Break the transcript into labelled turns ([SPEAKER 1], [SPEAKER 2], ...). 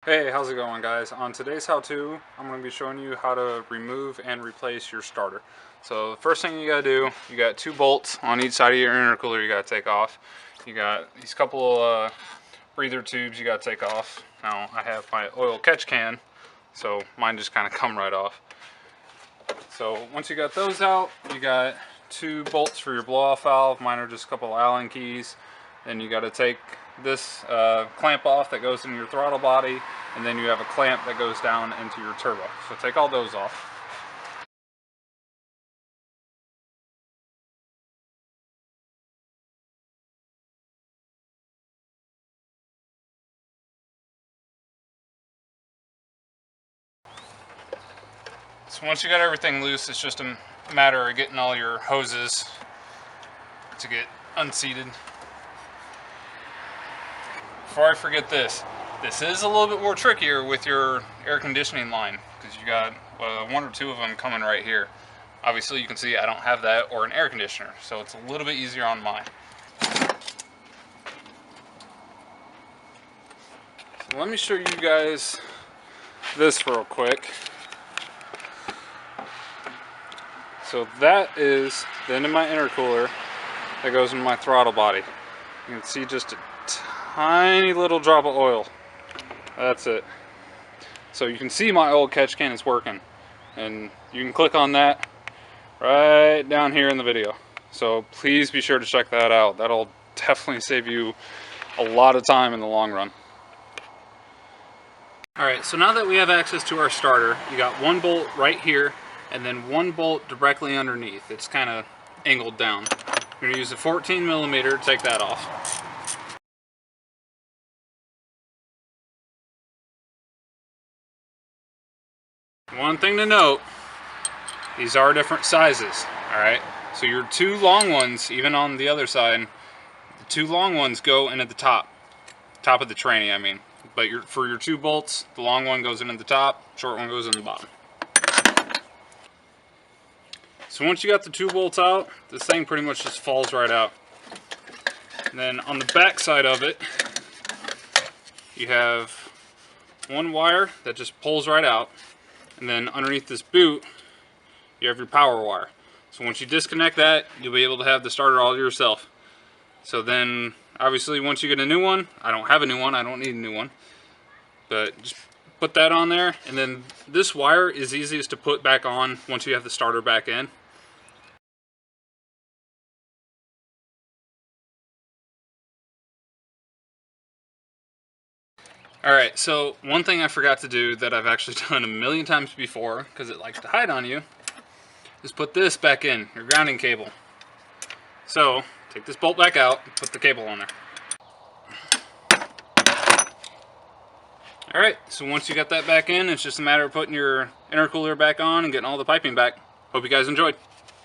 [SPEAKER 1] Hey, how's it going, guys? On today's how-to, I'm going to be showing you how to remove and replace your starter. So the first thing you got to do, you got 2 bolts on each side of your intercooler you got to take off. You got these couple breather tubes you got to take off. Now I have my oil catch can, so mine just kind of come right off. So once you got those out, you got 2 bolts for your blow-off valve. Mine are just a couple Allen keys. Then you got to take this clamp off that goes in your throttle body, and then you have a clamp that goes down into your turbo. So take all those off. So once you got everything loose, it's just a matter of getting all your hoses to get unseated. Before I forget this is a little bit more trickier with your air conditioning line, because you got 1 or 2 of them coming right here. Obviously you can see I don't have that or an air conditioner, so it's a little bit easier on mine. So let me show you guys this real quick. So that is the end of my intercooler that goes in my throttle body. You can see just a tiny little drop of oil. That's it. So you can see my old catch can is working, and you can click on that right down here in the video. So please be sure to check that out. That'll definitely save you a lot of time in the long run. Alright, so now that we have access to our starter, you got 1 bolt right here and then 1 bolt directly underneath. It's kind of angled down. You're going to use a 14mm to take that off. One thing to note, these are different sizes, alright? So your 2 long ones, even on the other side, the 2 long ones go into the top of the tranny, I mean. But for your 2 bolts, the long one goes into the top, short one goes in the bottom. So once you got the 2 bolts out, this thing pretty much just falls right out. And then on the back side of it, you have 1 wire that just pulls right out. And then underneath this boot, you have your power wire. So once you disconnect that, you'll be able to have the starter all to yourself. So then, obviously, once you get a new one, I don't have a new one, I don't need a new one. But just put that on there, and then this wire is easiest to put back on once you have the starter back in. Alright, so one thing I forgot to do that I've actually done a million times before, because it likes to hide on you, is put this back in, your grounding cable. So, take this bolt back out, put the cable on there. Alright, so once you got that back in, it's just a matter of putting your intercooler back on and getting all the piping back. Hope you guys enjoyed.